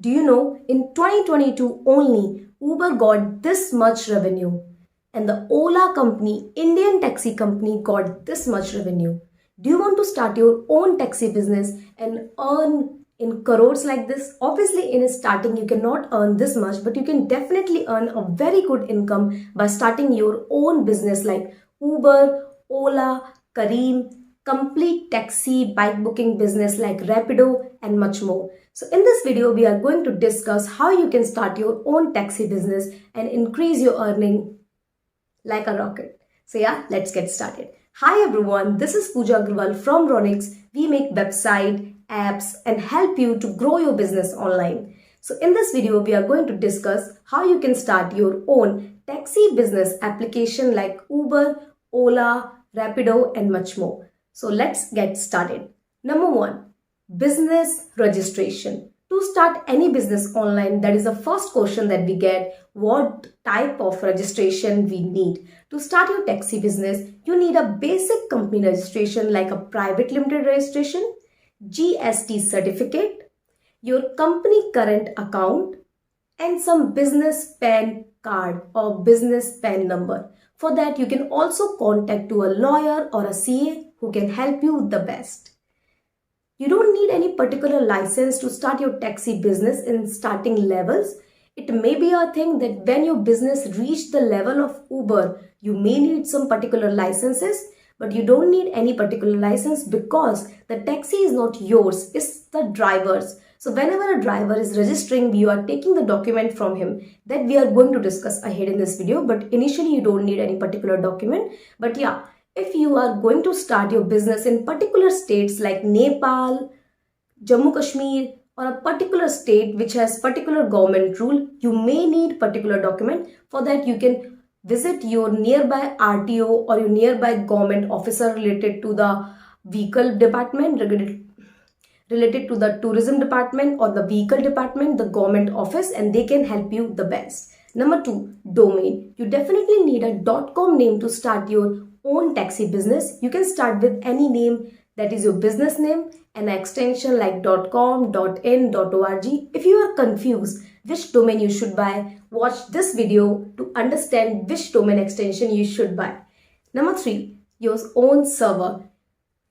Do you know, in 2022 only, Uber got this much revenue and the Ola company, Indian taxi company, got this much revenue. Do you want to start your own taxi business and earn in crores like this? Obviously, in starting, you cannot earn this much, but you can definitely earn a very good income by starting your own business like Uber, Ola, Kareem, complete taxi bike booking business like Rapido, and much more. So in this video, we are going to discuss how you can start your own taxi business and increase your earning like a rocket. So yeah, let's get started. Hi everyone, this is Pooja Agrawal from Ronix. We make website, apps and help you to grow your business online. So in this video, we are going to discuss how you can start your own taxi business application like Uber, Ola, Rapido and much more. So let's get started. Number 1. Business registration. To start any business online, that is the first question that we get. What type of registration we need? To start your taxi business, you need a basic company registration like a private limited registration, GST certificate, your company current account, and some business PAN card or business PAN number. For that, you can also contact to a lawyer or a CA who can help you the best. You don't need any particular license to start your taxi business in starting levels. It may be a thing that when your business reach the level of Uber, you may need some particular licenses, but you don't need any particular license because the taxi is not yours, it's the driver's. So whenever a driver is registering, you are taking the document from him that we are going to discuss ahead in this video. But initially you don't need any particular document. But yeah, if you are going to start your business in particular states like Nepal, Jammu Kashmir or a particular state which has particular government rule, you may need particular document. For that you can visit your nearby RTO or your nearby government officer related to the vehicle department, related to the tourism department or the vehicle department, the government office, and they can help you the best. Number 2, domain. You definitely need a .com name to start your own taxi business. You can start with any name that is your business name, an extension like .com, .in, .org. If you are confused which domain you should buy, watch this video to understand which domain extension you should buy. Number 3, your own server.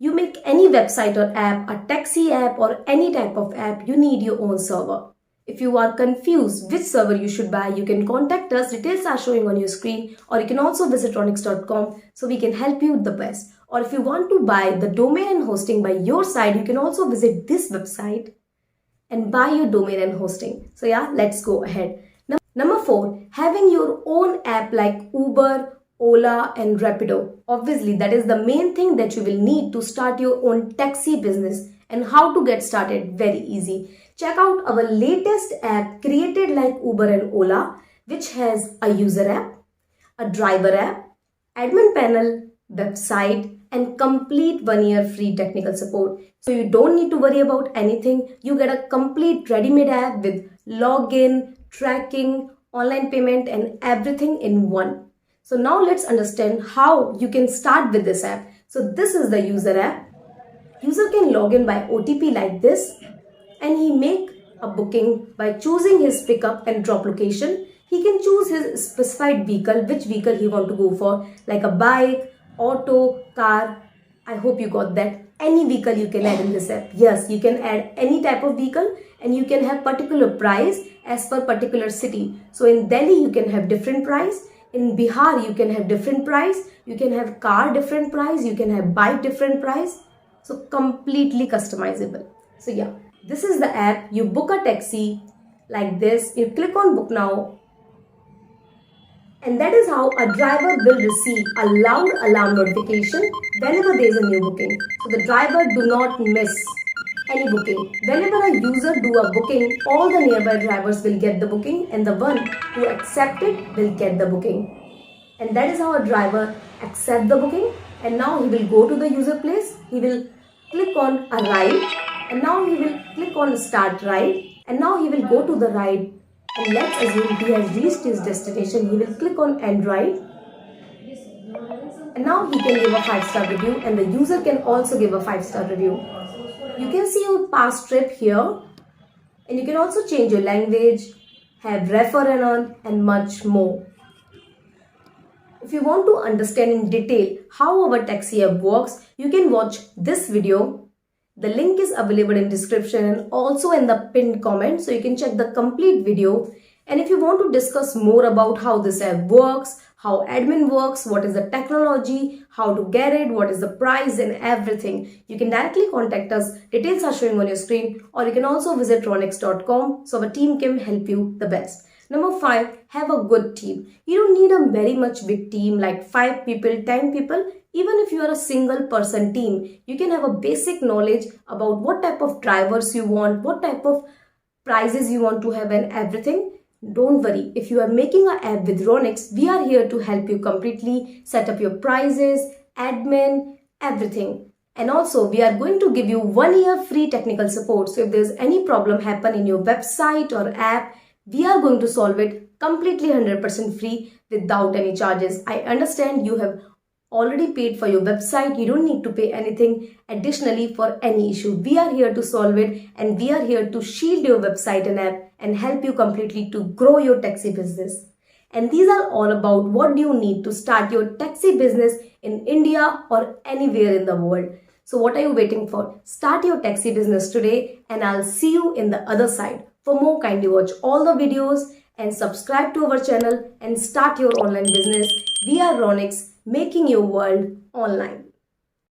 You make any website or app, a taxi app or any type of app, you need your own server. If you are confused which server you should buy, you can contact us. Details are showing on your screen, or you can also visit ronix.com so we can help you the best. Or if you want to buy the domain and hosting by your side, you can also visit this website and buy your domain and hosting. So yeah, let's go ahead. Number 4, having your own app like Uber, Ola and Rapido. Obviously, that is the main thing that you will need to start your own taxi business. And how to get started? Very easy. Check out our latest app created like Uber and Ola, which has a user app, a driver app, admin panel, website and complete 1-year free technical support. So you don't need to worry about anything. You get a complete ready-made app with login, tracking, online payment and everything in one. So now let's understand how you can start with this app. So this is the user app. User can log in by OTP like this and he make a booking by choosing his pickup and drop location. He can choose his specified vehicle, which vehicle he want to go for, like a bike, auto, car. I hope you got that. Any vehicle you can add in this app. Yes, you can add any type of vehicle and you can have particular price as per particular city. So in Delhi you can have different price. In Bihar, you can have different price. You can have car different price. You can have bike different price. So completely customizable. So yeah, this is the app. You book a taxi like this. You click on book now. And that is how a driver will receive a loud alarm notification whenever there is a new booking. So the driver do not miss any booking. Whenever a user do a booking, all the nearby drivers will get the booking and the one who accept it will get the booking. And that is how a driver accept the booking and now he will go to the user place. He will click on a ride and now he will click on start ride and now he will go to the ride and let's assume he has reached his destination. He will click on end ride and now he can give a 5-star review and the user can also give a 5-star review. You can see your past trip here And you can also change your language, have refer and earn, and much more. If you want to understand in detail how our taxi app works, you can watch this video. The link is available in description and also in the pinned comment, so you can check the complete video. And if you want to discuss more about how this app works, how admin works, what is the technology, how to get it, what is the price and everything, you can directly contact us. Details are showing on your screen, or you can also visit ronix.com so our team can help you the best. Number 5, have a good team. You don't need a very much big team like 5 people, 10 people. Even if you are a single person team, you can have a basic knowledge about what type of drivers you want, what type of prices you want to have and everything. Don't worry, if you are making an app with Ronix, we are here to help you completely set up your prices, admin, everything. And also, we are going to give you 1 year free technical support. So if there's any problem happen in your website or app, we are going to solve it completely 100% free without any charges. I understand you have already paid for your website. You don't need to pay anything additionally for any issue. We are here to solve it, and we are here to shield your website and app and help you completely to grow your taxi business. And these are all about what do you need to start your taxi business in India or anywhere in the world. So what are you waiting for? Start your taxi business today, and I'll see you in the other side. For more, kindly watch all the videos and subscribe to our channel and start your online business. We are Ronix, making your world online.